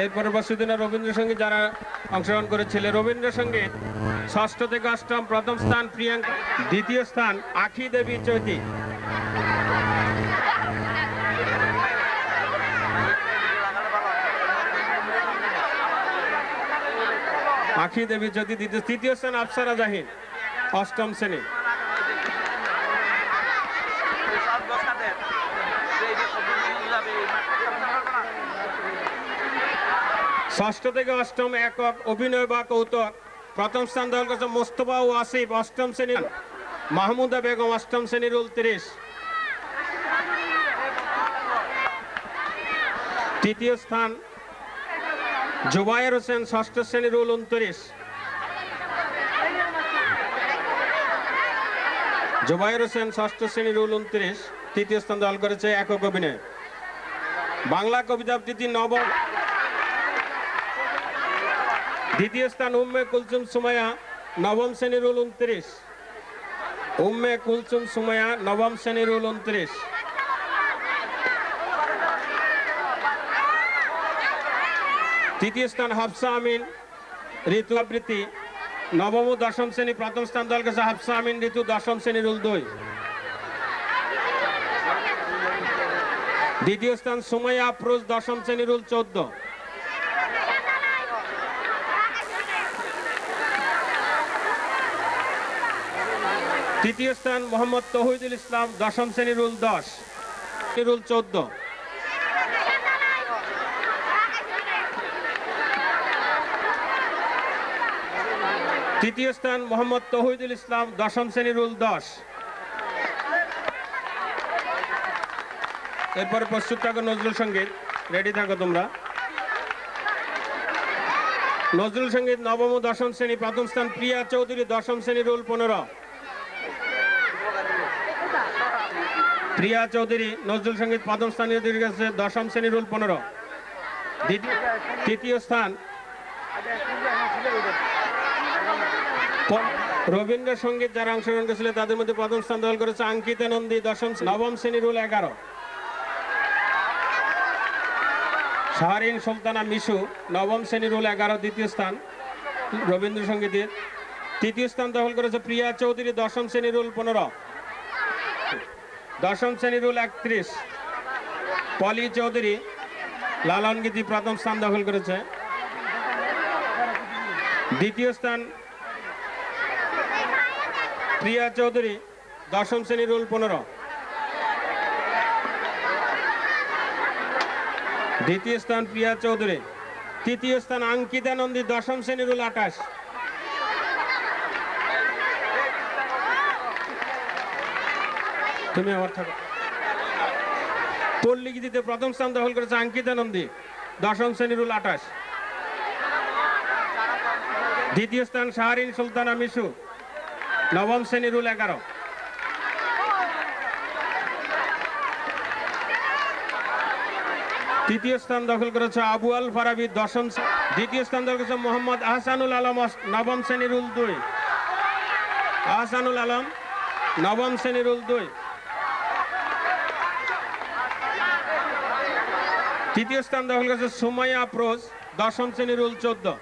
এরপরে বসুদিনা রবীন্দ্রসঙ্গীত যারা অংশগ্রহণ করেছিল রবীন্দ্রসঙ্গীত ষষ্ঠ থেকে অষ্টম, প্রথম স্থান প্রিয়াঙ্কা। দ্বিতীয় স্থান আখি দেবী চৈতি। আঁখি দেবী জ্যোতি দ্বিতীয়, তৃতীয় স্থান আফসারা জাহিন অষ্টম শ্রেণী। ষষ্ঠ থেকে অষ্টম একক অভিনয় বা কৌতুক প্রথম স্থান দখল করেছে মোস্তফা ও আসিফ অষ্টম শ্রেণীর, মাহমুদা বেগম অষ্টম শ্রেণীর 29। তৃতীয় স্থান জুবায়ের হোসেন ষষ্ঠ শ্রেণীর 29। জুবায়ের হোসেন ষষ্ঠ শ্রেণীর 29 তৃতীয় স্থান দখল করেছে একক অভিনয়। বাংলা কবিতা আবৃত্তি নবম, দ্বিতীয় স্থান উম্মে কুলসুম সুমাইয়া নবম শ্রেণীর 29। উম্মে কুলসুম সুমাইয়া নবম শ্রেণীর 29। তৃতীয় স্থান হাফসা আমিন ঋতু আবৃত্তি নবম ও দশম শ্রেণী, প্রথম স্থান দল করেছে হাফসা আমিন ঋতু দশম শ্রেণীর 2। দ্বিতীয় স্থান সুমাইয়া আফরোজ দশম শ্রেণীর 14। তৃতীয় স্থান মোহাম্মদ তৌহিদুল ইসলাম দশম শ্রেণীর 10 14। তৃতীয় স্থান মোহাম্মদ তৌহিদুল ইসলাম দশম শ্রেণীর 10। এরপরে প্রস্তুত থাকো নজরুল সঙ্গীত, রেডি থাকো তোমরা। নজরুল সঙ্গীত নবম ও দশম শ্রেণী, প্রথম স্থান প্রিয়া চৌধুরী দশম শ্রেণীর 15। প্রিয়া চৌধুরী নজরুল সঙ্গীত প্রথম স্থান অধিকার করেছে দশম শ্রেণীর 15। তৃতীয় স্থান রবীন্দ্রসঙ্গীত যারা অংশগ্রহণ করেছিল তাদের মধ্যে প্রথম স্থান দখল করেছে অঙ্কিতা নন্দী নবম শ্রেণীর 11। শাহরিন সুলতানা মিশু নবম শ্রেণীর 11 দ্বিতীয় স্থান রবীন্দ্রসঙ্গীতের। তৃতীয় স্থান দখল করেছে প্রিয়া চৌধুরী দশম শ্রেণীর 15। দশম শ্রেণীর 31 পলি চৌধুরী লালন গীতি প্রথম স্থান দখল করেছে। দ্বিতীয় স্থান প্রিয়া চৌধুরী দশম শ্রেণীর 15। দ্বিতীয় স্থান প্রিয়া চৌধুরী। তৃতীয় স্থান অঙ্কিতা নন্দী দশম শ্রেণীর 28। তুমি আমার থাকো। পল্লী গীতিতে প্রথম স্থান দখল করেছে অঙ্কিতা নন্দী দশম শ্রেণীর 28। দ্বিতীয় স্থান শাহরিন সুলতানা মিশু নবম শ্রেণীর 11। তৃতীয় স্থান দখল করেছে আবু আল ফারাবি দশম। দ্বিতীয় স্থান দখল করেছে মোহাম্মদ আহসানুল আলম নবম শ্রেণীর 2। আহসানুল আলম নবম শ্রেণীর 2। তৃতীয় স্থান দখল করেছে সুমাইয়া আফরোজ দশম শ্রেণীর 14।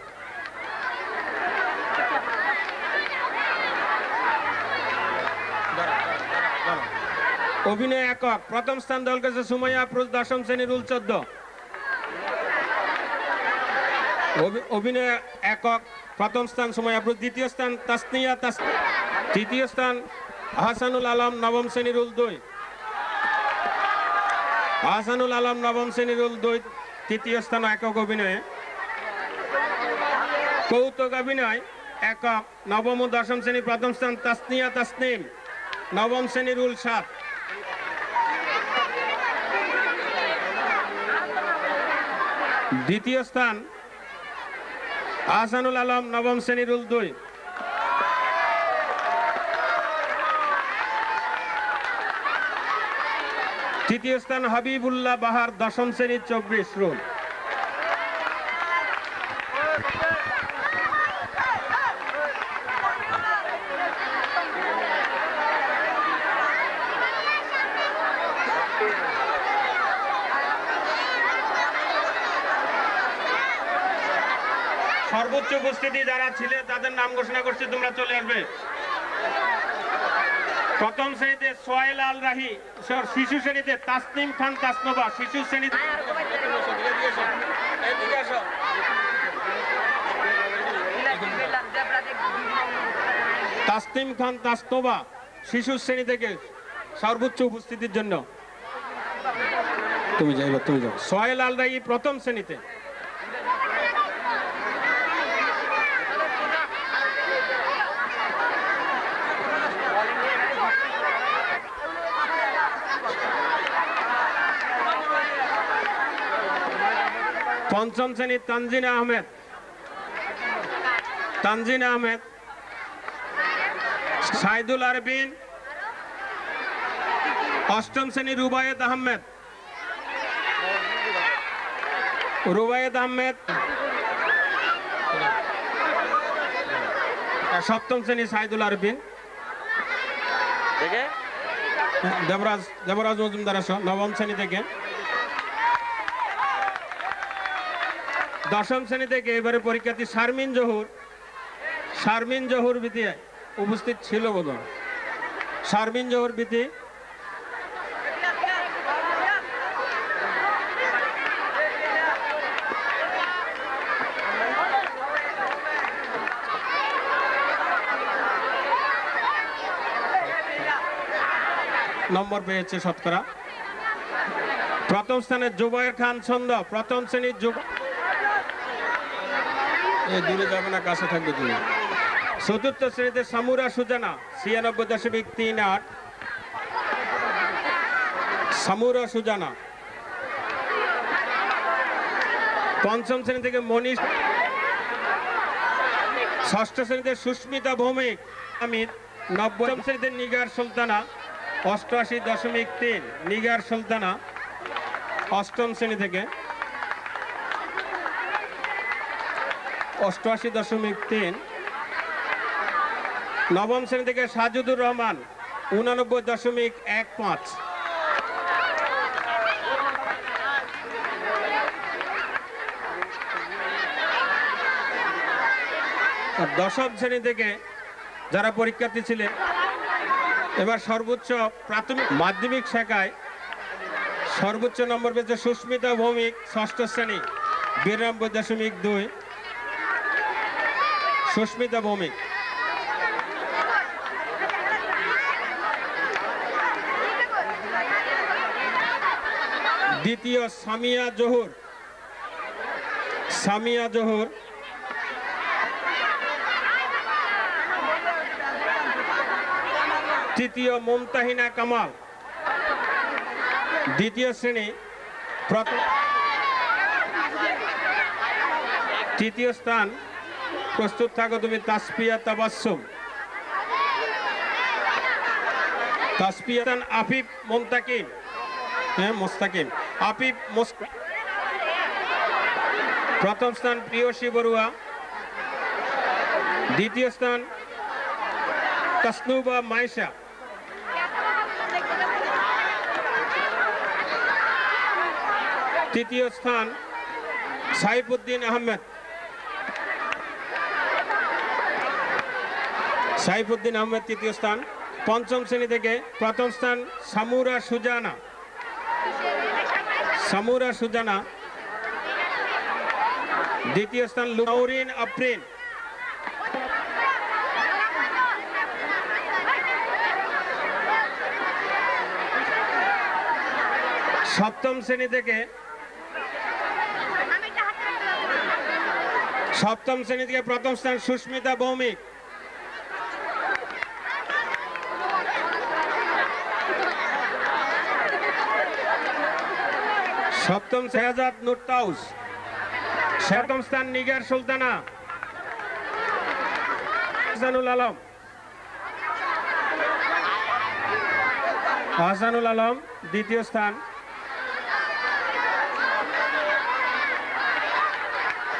অভিনয় একক প্রথম স্থান দখল করেছে সুমাইয়া আফরোজ দশম শ্রেণীর 14। অভিনয় একক প্রথম স্থান সুমাইয়া আফরোজ। দ্বিতীয় স্থান তাসনিয়া তৃতীয় স্থান আহসানুল আলম নবম শ্রেণীর 2। আহসানুল আলম নবম শ্রেণীর 2 তৃতীয় স্থান একক অভিনয়ে। কৌতুক অভিনয় একক নবম ও দশম শ্রেণী, প্রথম স্থান তাসনিয়া তাসনিম নবম শ্রেণীর 7। দ্বিতীয় স্থান আহসানুল আলম নবম শ্রেণীর 2। তৃতীয় স্থান হাবিবুল্লাহ বাহার দশম শ্রেণীর 24 রুল। সর্বোচ্চ উপস্থিতি যারা ছিলেন তাদের নাম ঘোষণা করছি, তোমরা চলে আসবে। প্রথম শ্রেণীতে সোহেল আল রাহি, শিশু শ্রেণীতে তাসনিম খান তাসনোবা, শিশু শ্রেণীতে তাসনিম খান তাস্তোবা শিশু শ্রেণী থেকে সর্বোচ্চ উপস্থিতির জন্য। তুমি যাও। সোহেল আল রাই প্রথম শ্রেণীতে। পঞ্চম শ্রেণী তানজিনা আহমেদ, সাইদুল আরবিন। অষ্টম শ্রেণী রুবায়েত আহমেদ, সপ্তম শ্রেণী সাইদুল আরবিন। দেবরাজ মজুমদার নবম শ্রেণী থেকে। দশম শ্রেণী থেকে এবারে পরীক্ষার্থী শারমিন জহুর বিতি উপস্থিত ছিল বোধহয়। শারমিন জহুর বিতি। নম্বর পেয়েছে শতকরা। প্রথম স্থানে জুবায়ের খান ছন্দ, প্রথম শ্রেণীর দূরে যাবে না, কাছে থাকবে তুমি। চতুর্থ শ্রেণীতে সামুরা সুজানা 96.38। সামুরা সুজানা। পঞ্চম শ্রেণী থেকে মনীষ। ষষ্ঠ শ্রেণীতে সুস্মিতা ভৌমিক আমির 90। শ্রেণীতে নিগার সুলতানা 88.3। নিগার সুলতানা অষ্টম শ্রেণী থেকে 88.3। নবম শ্রেণী থেকে সাজুদুর রহমান 89.15। দশম শ্রেণী থেকে যারা পরীক্ষার্থী ছিলেন এবার সর্বোচ্চ প্রাথমিক মাধ্যমিক শাখায় সর্বোচ্চ নম্বর পেয়েছে সুস্মিতা ভৌমিক, ষষ্ঠ শ্রেণী 92.2। সুস্মিতা ভৌমিক। দ্বিতীয় সামিয়া জহুর। তৃতীয় মুমতাহিনা কামাল, দ্বিতীয় শ্রেণী। তৃতীয় স্থান, প্রস্তুত থাকো তুমি, তাসফিয়া তাবাসসুম। আফিফ মুস্তাকিম, প্রথম স্থান প্রিয়সী বড়ুয়া। দ্বিতীয় স্থান তাসনুবা মাইশা। তৃতীয় স্থান সাইফুদ্দিন আহমেদ। তৃতীয় স্থান। পঞ্চম শ্রেণী থেকে প্রথম স্থান সামুরা সুজানা। দ্বিতীয় স্থান লুনাউরিন আফরিন। সপ্তম শ্রেণী থেকে প্রথম স্থান সুস্মিতা ভৌমিক। সপ্তম শেহজাদ নুরতাউস। সপ্তম স্থান নিগার সুলতানা। হাসানুল আলম দ্বিতীয় স্থান।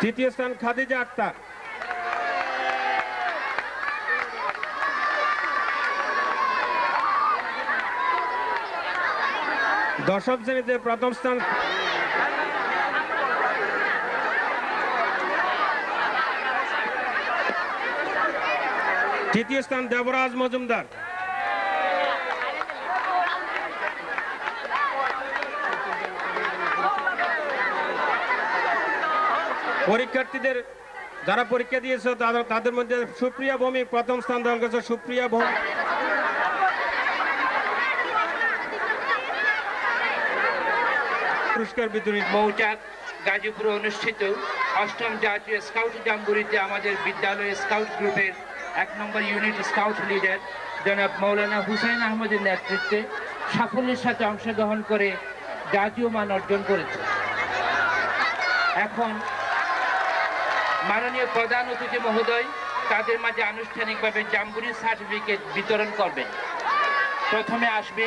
তৃতীয় স্থান খাদিজা আক্তার। দশম শ্রেণীতে প্রথম স্থান তৃতীয় স্থান দেবরাজ মজুমদার। পরীক্ষার্থীদের যারা পরীক্ষা দিয়েছে তাদের মধ্যে সুপ্রিয়া ভৌমিক প্রথম স্থান দখল করেছে। সুপ্রিয়া ভৌমিক পুরস্কার বিতরণী মৌচাক গাজীপুরে অনুষ্ঠিত 8ম জাতীয় স্কাউট জাম্বুরিতে আমাদের বিদ্যালয় স্কাউট গ্রুপের 1 নম্বর ইউনিট স্কাউট লিডার জনাব মৌলানা হুসাইন আহমদের নেতৃত্বে সাফল্যের সাথে অংশগ্রহণ করে জাতীয় মান অর্জন করেছে। এখন মাননীয় প্রধান অতিথি মহোদয় তাদের মাঝে আনুষ্ঠানিকভাবে জাম্বুরি সার্টিফিকেট বিতরণ করবেন। প্রথমে আসবে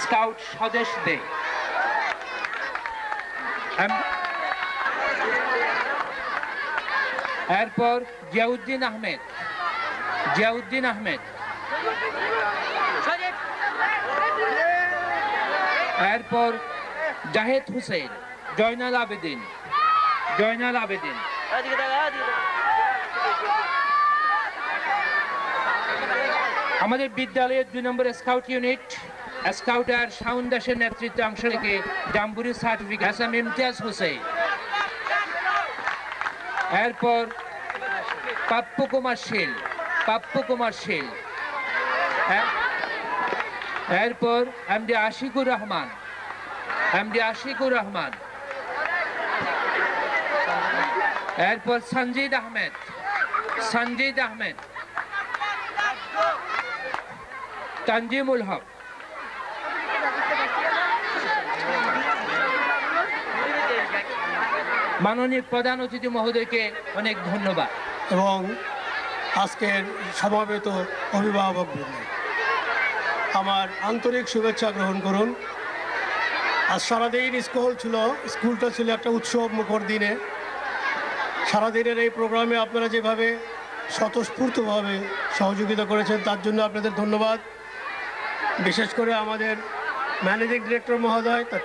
স্কাউট স্বদেশ ডে। এরপর জিয়াউদ্দিন আহমেদ, এরপর জাহেদ হুসেন, জয়নাল আবেদিন। আমাদের বিদ্যালয়ের 2 নম্বর স্কাউট ইউনিট স্কাউটার শাওন দাসের নেতৃত্বে অংশ থেকে jamboree certificate SM Imtiaz Hossain. এরপর পাপ্পু কুমার শীল, এরপর এমডি আশিকুর রহমান, এরপর সঞ্জিদ আহমেদ, তানজিমুল হক। মাননীয় প্রধান অতিথি মহোদয়কে অনেক ধন্যবাদ। এবং আজকের সমাবেত অভিভাবকবৃন্দ, আমার আন্তরিক শুভেচ্ছা গ্রহণ করুন। আজ সারাদিন স্কুলটা ছিল একটা উৎসব মুখর দিনে। সারাদিনের এই প্রোগ্রামে আপনারা যেভাবে স্বতঃস্ফূর্তভাবে সহযোগিতা করেছেন তার জন্য আপনাদের ধন্যবাদ। বিশেষ করে আমাদের ম্যানেজিং ডিরেক্টর মহোদয়, তার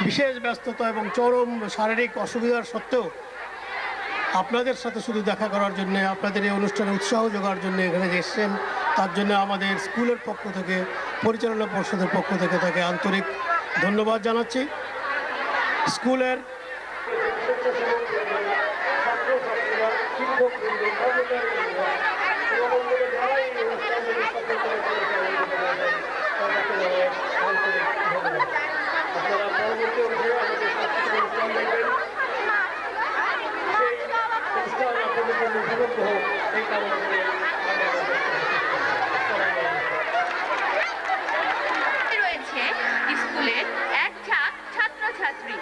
বিশেষ ব্যস্ততা এবং চরম শারীরিক অসুবিধার সত্ত্বেও আপনাদের সাথে শুধু দেখা করার জন্য, আপনাদের এই অনুষ্ঠানে উৎসাহ যোগার জন্য এখানে এসেছেন, তার জন্য আমাদের স্কুলের পক্ষ থেকে, পরিচালনা পর্ষদের পক্ষ থেকে তাকে আন্তরিক ধন্যবাদ জানাচ্ছি। স্কুলের রয়েছে স্কুলের এক ঝাঁক ছাত্রছাত্রী।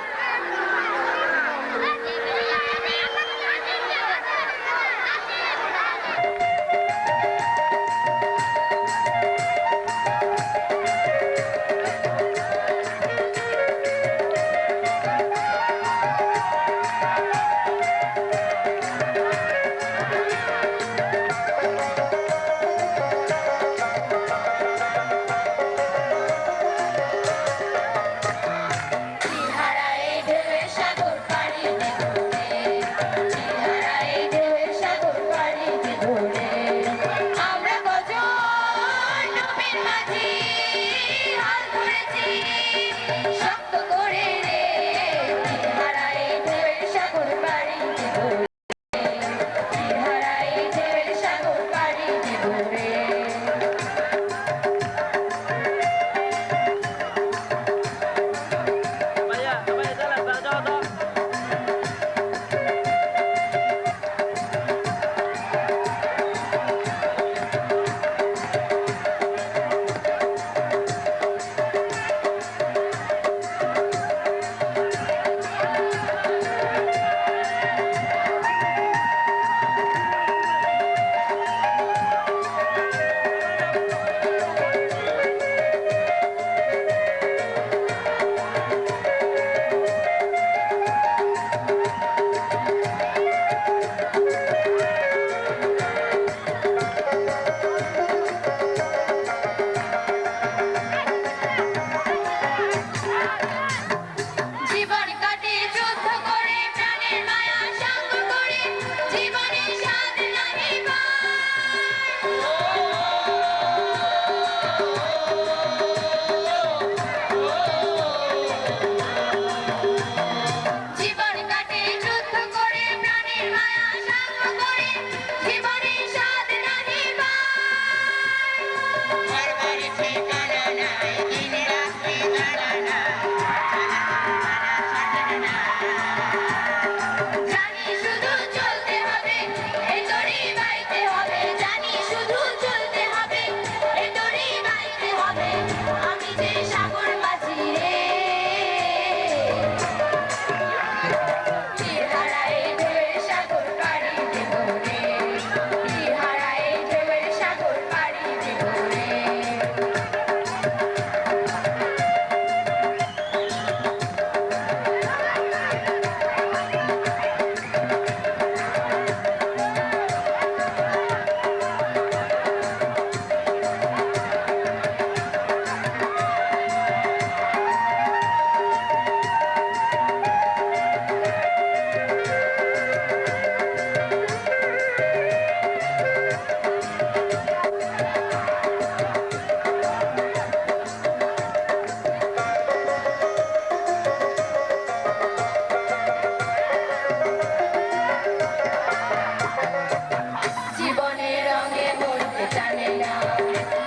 জানে না,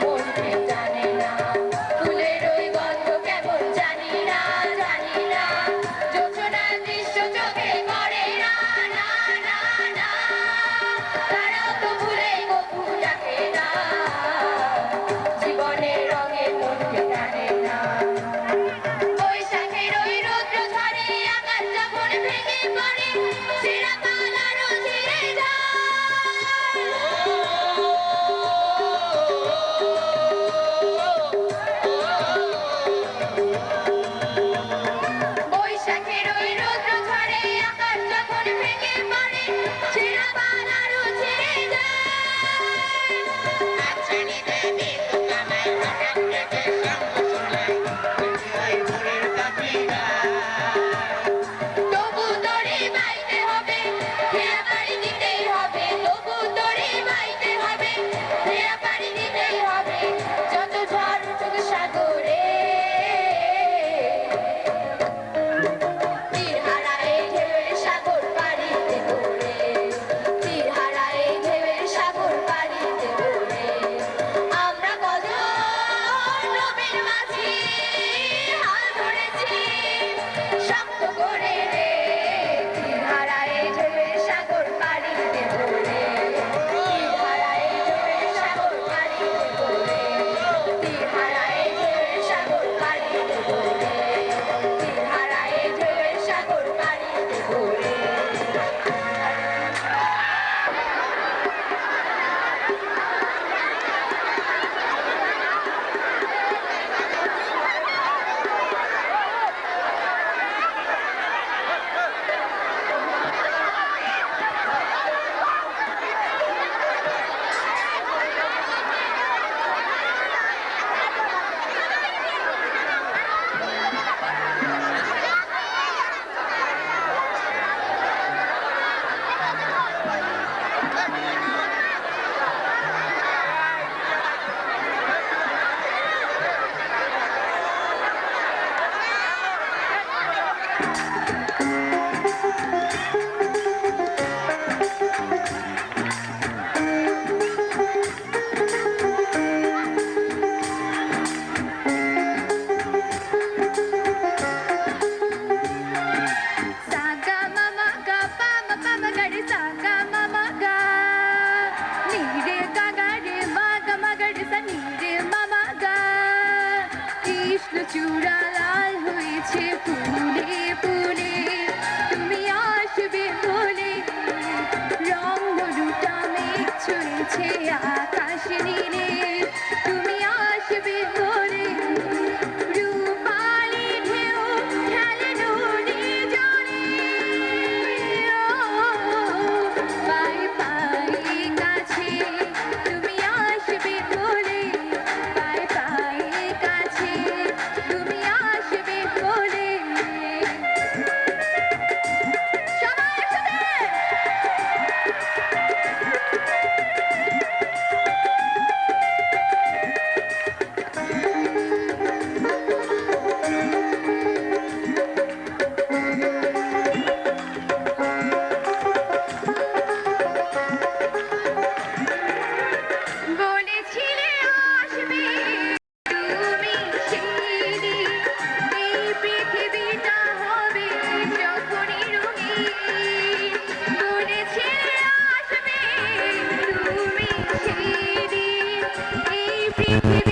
মনকে জানে না, ফুলের ওই গন্ধ কেমন জানি না, জানি না, যোচনার দৃশ্য চোখে পড়ে না, না না না, তারাও তো ভুলে কবু ডাকে না, জীবনের রঙে মনকে টানে না। বৈশাখের ওই রৌদ্র ঝড়ে আকাশ যখন ভেঙে পড়ে, ছেঁড়া পালারও ছিঁড়ে যায়। বৈশাখের ওই রৌদ্র ঝড়ে আকাশ যখন ভেঙে পড়ে, ছেঁড়া পালারও ছিঁড়ে যায়। আচ্ছানি দেবী তো কামাই হঠাৎ থেকে সঙ্গ শোনায়, ওই ভোরের কাঠিরা তবু তোরে বাইতে হবে, ফেরা পাড়ি দিতেই হবে, তবু তোরে বাইতে হবে, ফেরা পাড়ি দিতেই হবে, যত ঝড় উঠুক সাগরে। তীর হারায় ঢেউয়ের সাগর পাড়িতে ঘোরে, তীর হারায় ঢেউয়ের সাগর পাড়িতে ঘোরে। আমরা কজন নবীর মাঝি হাল ধরেছি শক্ত করে রে, তীর হারায় ঢেউয়ের সাগর পাড়িতে ঘোরে, তীর হারায় ঢেউয়ের সাগর পাড়িতে ঘোরে, তীর হারায় ঢেউয়ের সাগর পাড়িতে ঘোরে, তীর হারায় ঢেউয়ের সাগর পাড়িতে ঘোরে। Saga mama ga pama pama gare saga mama ga, ni re ga ga re ma ga ma ga re sa ni re mama ga। Krishna চূড়া লাল হয়েছে ফুলে ফুলে, তুমি আসবে বলে, রং হলুটা মেঘ ছুঁয়েছে আকাশ নীলে, তুমি আসবে বলে, রূপালি ঢেউ খেলে নদী জলে, পাই পাই কাছে তুমি আসবে বলে, পাই পাই কাছে তুমি আসবে বলে। সবাই একসাথে বলেছিলে আসবে তুমি সেদিন, এই পৃথিবীটা হবে যখনই রঙিন। বলেছিলে আসবে তুমি সেদিন, এই পৃথিবী